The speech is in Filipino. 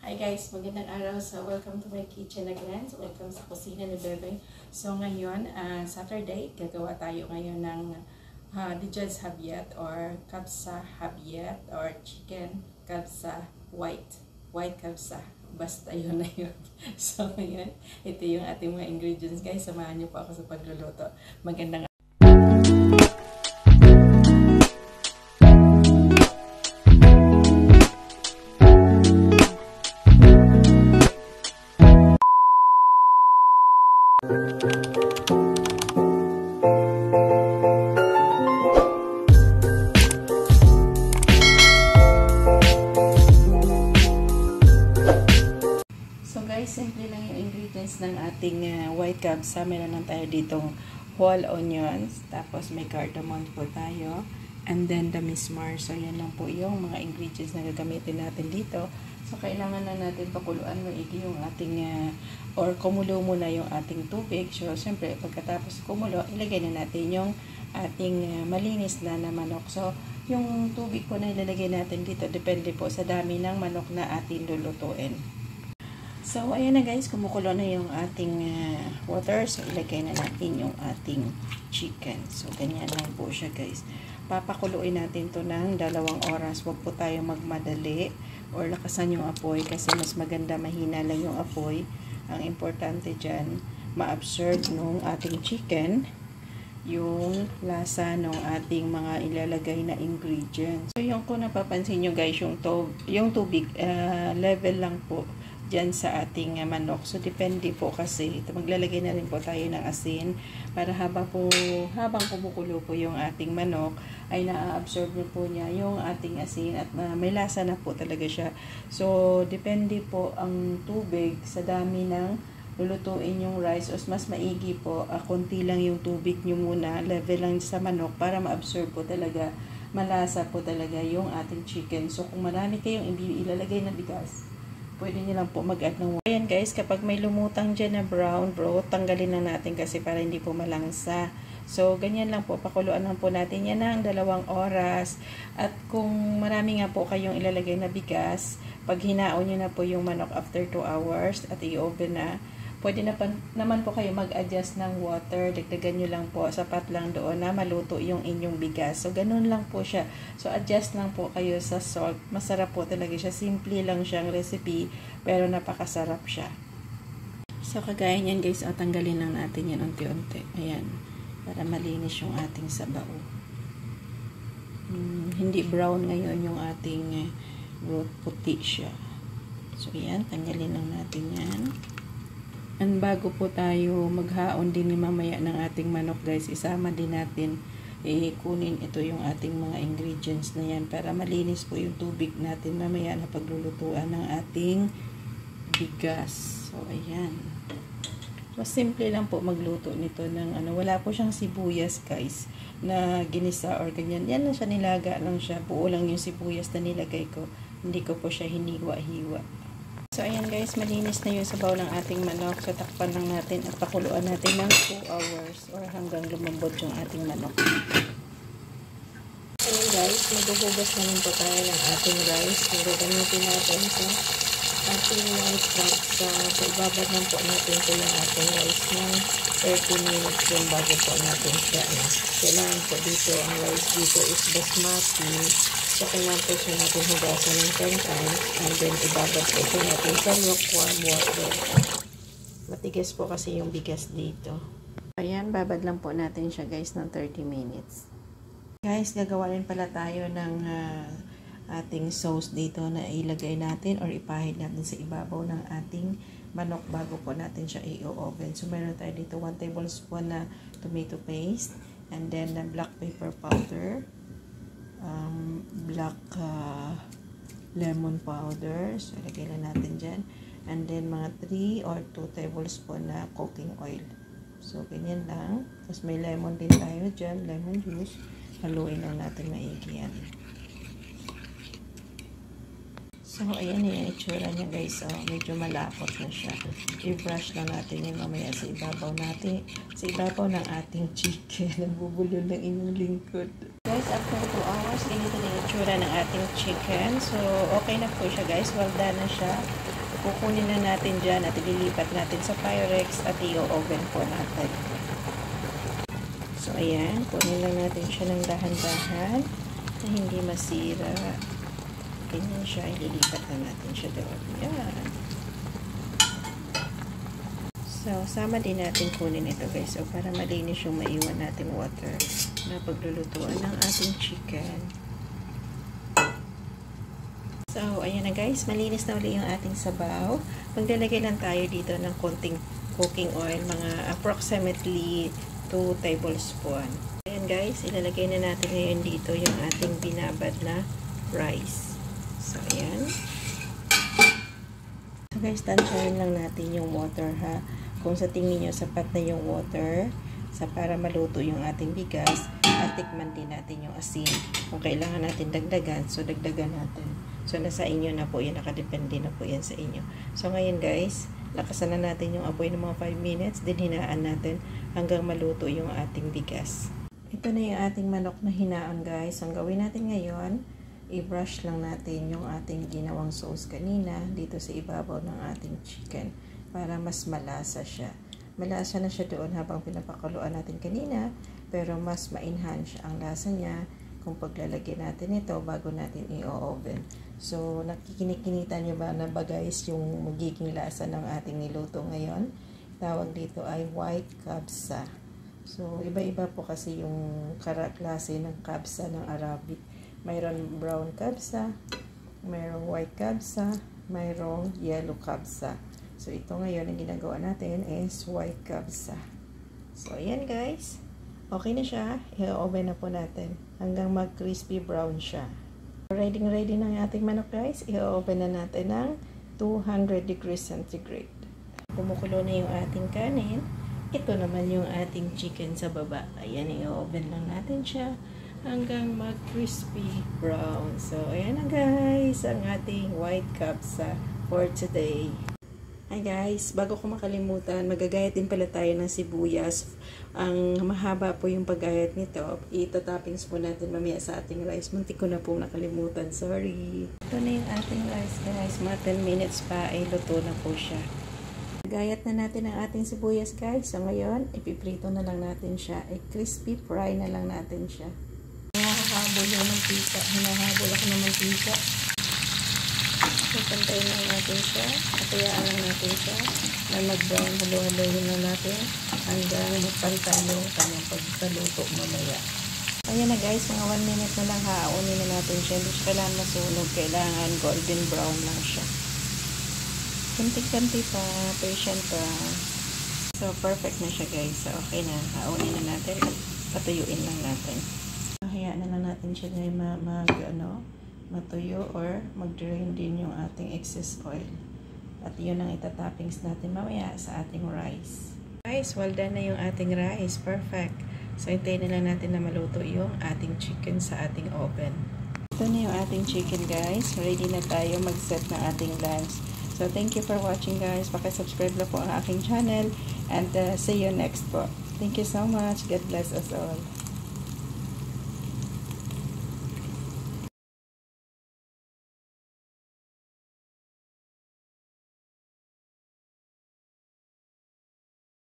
Hi guys, magandang araw. So, welcome to my kitchen again. So, welcome sa kusina ni Bebe. So, ngayon, Saturday, gagawa tayo ngayon ng Dijon's Habyet or Kabsa Habyet or Chicken Kabsa White Kabsa. Basta yun na yun. So, ngayon, ito yung ating mga ingredients guys. Samahan niyo po ako sa pagluluto. Magandang simple lang yung ingredients ng ating white kabsa. Meron lang tayo ditong whole onions, tapos may cardamom po tayo, and then the mismar. So, yan lang po yung mga ingredients na gagamitin natin dito. So, kailangan na natin pakuluan maigi yung ating, or kumulo muna yung ating tubig. So, siyempre, pagkatapos kumulo, ilagay na natin yung ating malinis na manok. So, yung tubig po na ilalagay natin dito, depende po sa dami ng manok na ating lulutuin. So, ayan na guys, kumukulo na yung ating water. So, ilagay na natin yung ating chicken. So, ganyan lang po siya guys. Papakuluin natin to ng 2 oras. Huwag po tayo magmadali or lakasan yung apoy kasi mas maganda mahina lang yung apoy. Ang importante dyan, ma-absorb nung ating chicken yung lasa ng ating mga ilalagay na ingredients. So, yung kung napapansin nyo guys, yung tubig level lang po dyan sa ating manok. So, depende po kasi. Maglalagay na rin po tayo ng asin para habang kumukulo po yung ating manok, ay na-absorb na po niya yung ating asin at may lasa na po talaga siya. So, depende po ang tubig sa dami ng lulutuin yung rice. O mas maigi po, konti lang yung tubig nyo muna, level lang sa manok para ma-absorb po talaga, malasa po talaga yung ating chicken. So, kung marami kayong ilalagay na bigas, pwede nyo lang po mag-add ng water. Ayan guys, kapag may lumutang dyan na brown broth, tanggalin na natin kasi para hindi po malangsa. So, ganyan lang po. Pakuluan lang po natin yan ng 2 oras. At kung marami nga po kayong ilalagay na bigas, pag hinaon nyo na po yung manok after 2 hours at i-oven na, pwede na naman po kayo mag-adjust ng water. Dagdagan nyo lang po. Sapat lang doon na maluto yung inyong bigas. So, ganun lang po siya. So, adjust lang po kayo sa salt. Masarap po talaga siya. Simple lang siyang recipe, pero napakasarap siya. So, kagaya niyan guys, tanggalin lang natin yan unti-unti. Ayan. Para malinis yung ating sabaw. Hindi brown ngayon yung ating broth. Puti siya. So, ayan. Tanggalin lang natin yan. And bago po tayo maghaon din mamaya ng ating manok guys, isama din natin, kunin ito yung ating mga ingredients na yan para malinis po yung tubig natin mamaya na paglulutuan ng ating bigas. So, ayan. Mas simple lang po magluto nito ng wala po siyang sibuyas guys na ginisa or ganyan. Yan lang siya, nilaga lang siya. Buo lang yung sibuyas na nilagay ko. Hindi ko po siya hiniwa-hiwa. So, ayan guys, malinis na yung sabaw ng ating manok. So, takpan lang natin at pakuluan natin ng 2 hours or hanggang lumambot yung ating manok. Ayan guys, maghuhugas naman po tayo ng ating rice. Gagamitin natin sa ating rice box. So, ibabad lang po natin po yung ating rice ng 30 minutes yung bago po natin siya. Kailangan po dito, ang rice dito is basmati. So, kailangan po siya natin hugasan ng 10 times and then ibabad po ito natin sa lukewarm water. Matigas po kasi yung bigas dito. Ayan, babad lang po natin siya guys ng 30 minutes. Guys, gagawa rin pala tayo ng ating sauce dito na ilagay natin or ipahid natin sa ibabaw ng ating manok bago po natin siya i-oven. So, meron tayo dito 1 tablespoon na tomato paste and then black pepper powder, black lemon powder. So, ilagay lang natin dyan. And then, mga 3 or 2 tablespoon na cooking oil. So, ganyan lang. Tapos, may lemon din tayo dyan. Lemon juice. Haluin lang natin maigi yan. So, ayan yung itsura niya guys. So, medyo malapot na siya. I-brush lang natin yung mamaya sa ibabaw natin. Sa ibabaw ng ating chicken. Nagbubulol ng inyong lingkod. Guys, after 2 hours, ganito na yung itsura ng ating chicken. So, okay na po siya guys. Well done na siya. Kukunin na natin dyan at ililipat natin sa Pyrex at i-oven po natin. So, ayan. Kunin lang natin siya ng dahan-dahan na hindi masira. Ganyan siya. Ililipat na natin siya doon. Ayan. So, sama din natin kunin ito guys. So, para malinis yung maiwan natin water na paglulutuan ng ating chicken. So, ayan na guys. Malinis na ulit yung ating sabaw. Maglalagay lang tayo dito ng konting cooking oil. Mga approximately 2 tablespoon. Ayan guys. Ilalagay na natin ngayon dito yung ating binabad na rice. So, ayan. So, guys, tansyahin lang natin yung water ha. Kung sa tingin nyo sapat na yung water para maluto yung ating bigas, at tikman din natin yung asin. Kung kailangan natin dagdagan, so dagdagan natin. So nasa inyo na po yan, nakadepende na po yan sa inyo. So ngayon guys, lakasan na natin yung apoy ng mga 5 minutes, din hinaan natin hanggang maluto yung ating bigas. Ito na yung ating manok na hinaan guys. Ang gawin natin ngayon, i-brush lang natin yung ating ginawang sauce kanina dito sa ibabaw ng ating chicken, para mas malasa siya. Malasa na siya doon habang pinapakuluan natin kanina, pero mas ma-enhance ang lasa niya kung paglalagyan natin ito bago natin i-oven. So, nakikinikita nyo ba na ba guys yung magiging lasa ng ating niluto ngayon? Tawag dito ay white kabsa. So, iba-iba po kasi yung klase ng kabsa ng Arabic. Mayroon brown kabsa, mayroong white kabsa, mayroong yellow kabsa. So, ito ngayon, ang ginagawa natin is white kabsa. So, ayan guys. Okay na siya. I-oven na po natin hanggang mag-crispy brown siya. Ready ng ating manok guys. I-oven na natin ng 200 degrees centigrade. Kumukulo na yung ating kanin. Ito naman yung ating chicken sa baba. Ayan, i-oven lang natin siya hanggang mag-crispy brown. So, ayan na guys, ang ating white kabsa for today. Hi guys, bago ko makalimutan, magagayat din pala tayo ng sibuyas. Ang mahaba po yung paggayat nito. Ita-toppings po natin mamaya sa ating rice. Muntik ko na po nakalimutan, sorry. Ito na yung ating rice guys. Mga 10 minutes pa ay luto na po siya. Gayat na natin ang ating sibuyas guys. So ngayon, ipiprito na lang natin siya. Crispy fry na lang natin siya. Hinahabol yung mantika. Hinahabol ako ng mantika. Pantayin lang natin siya. Kapayaan lang natin siya na mag-brown. Halo-haloyin lang natin hanggang magpantay yung kanyang pagkaluto mamaya. Ayan na guys, mga 1 minute na lang haunin na natin siya. Hindi siya kailangan masunog. Kailangan golden brown lang siya. Kanti-kanti pa. Patient pa. So, perfect na siya guys. So, okay na. Haunin na natin at patuyuin lang natin. Hayaan na lang natin siya na matuyo or mag-drain din yung ating excess oil. At yun ang itatoppings natin mamaya sa ating rice. Guys, well done na yung ating rice. Perfect. So, hintayin na lang natin na maluto yung ating chicken sa ating oven. Ito na yung ating chicken guys. Ready na tayo mag-set ng ating lunch. So, thank you for watching guys. Paki-subscribe na po ang aking channel. And see you next po. Thank you so much. God bless us all.